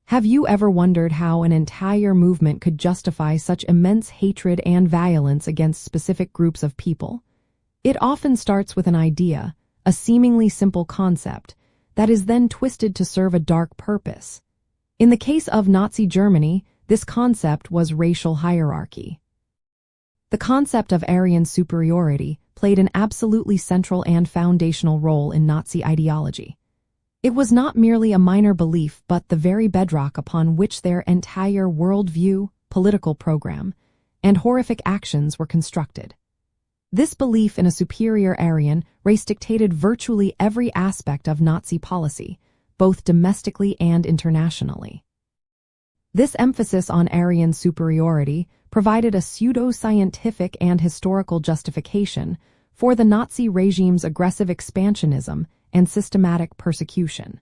Have you ever wondered how an entire movement could justify such immense hatred and violence against specific groups of people? It often starts with an idea, a seemingly simple concept, that is then twisted to serve a dark purpose. In the case of Nazi Germany, this concept was racial hierarchy. The concept of Aryan superiority played an absolutely central and foundational role in Nazi ideology. It was not merely a minor belief but the very bedrock upon which their entire worldview, political program, and horrific actions were constructed. This belief in a superior Aryan race dictated virtually every aspect of Nazi policy, both domestically and internationally. This emphasis on Aryan superiority provided a pseudoscientific and historical justification for the Nazi regime's aggressive expansionism and systematic persecution.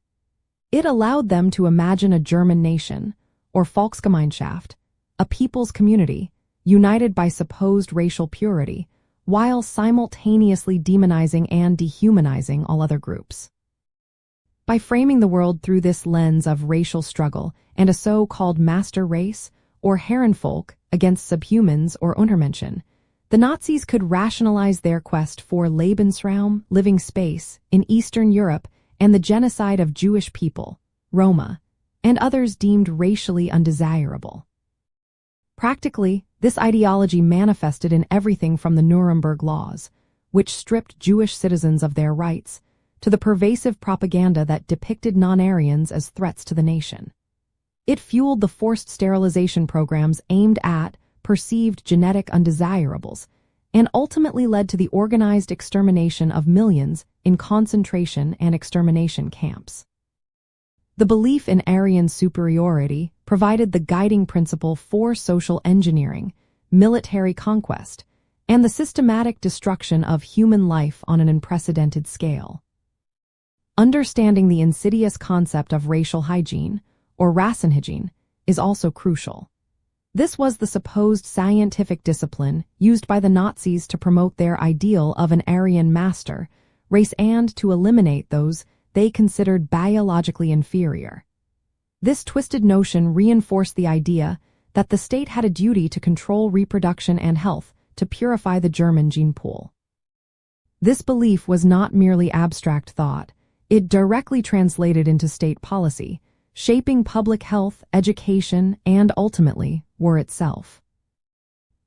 It allowed them to imagine a German nation, or Volksgemeinschaft, a people's community, united by supposed racial purity, while simultaneously demonizing and dehumanizing all other groups. By framing the world through this lens of racial struggle and a so-called master race, or Herrenvolk, against subhumans or Untermenschen, the Nazis could rationalize their quest for Lebensraum, living space, in Eastern Europe and the genocide of Jewish people, Roma, and others deemed racially undesirable. Practically, this ideology manifested in everything from the Nuremberg laws, which stripped Jewish citizens of their rights, to the pervasive propaganda that depicted non-Aryans as threats to the nation. It fueled the forced sterilization programs aimed at perceived genetic undesirables, and ultimately led to the organized extermination of millions in concentration and extermination camps. The belief in Aryan superiority provided the guiding principle for social engineering, military conquest, and the systematic destruction of human life on an unprecedented scale. Understanding the insidious concept of racial hygiene, or Rassenhygiene, is also crucial. This was the supposed scientific discipline used by the Nazis to promote their ideal of an Aryan master race and to eliminate those they considered biologically inferior. This twisted notion reinforced the idea that the state had a duty to control reproduction and health to purify the German gene pool. This belief was not merely abstract thought, it directly translated into state policy, shaping public health, education, and ultimately, war itself.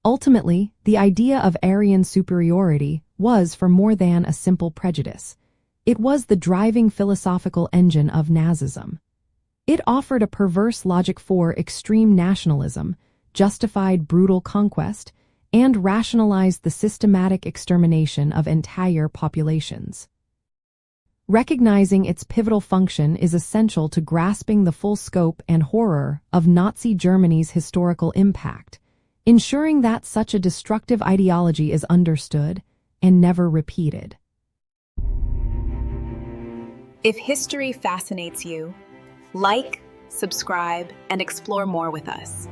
Ultimately, the idea of Aryan superiority was for more than a simple prejudice. It was the driving philosophical engine of Nazism. It offered a perverse logic for extreme nationalism, justified brutal conquest, and rationalized the systematic extermination of entire populations. Recognizing its pivotal function is essential to grasping the full scope and horror of Nazi Germany's historical impact, ensuring that such a destructive ideology is understood and never repeated. If history fascinates you, like, subscribe, and explore more with us.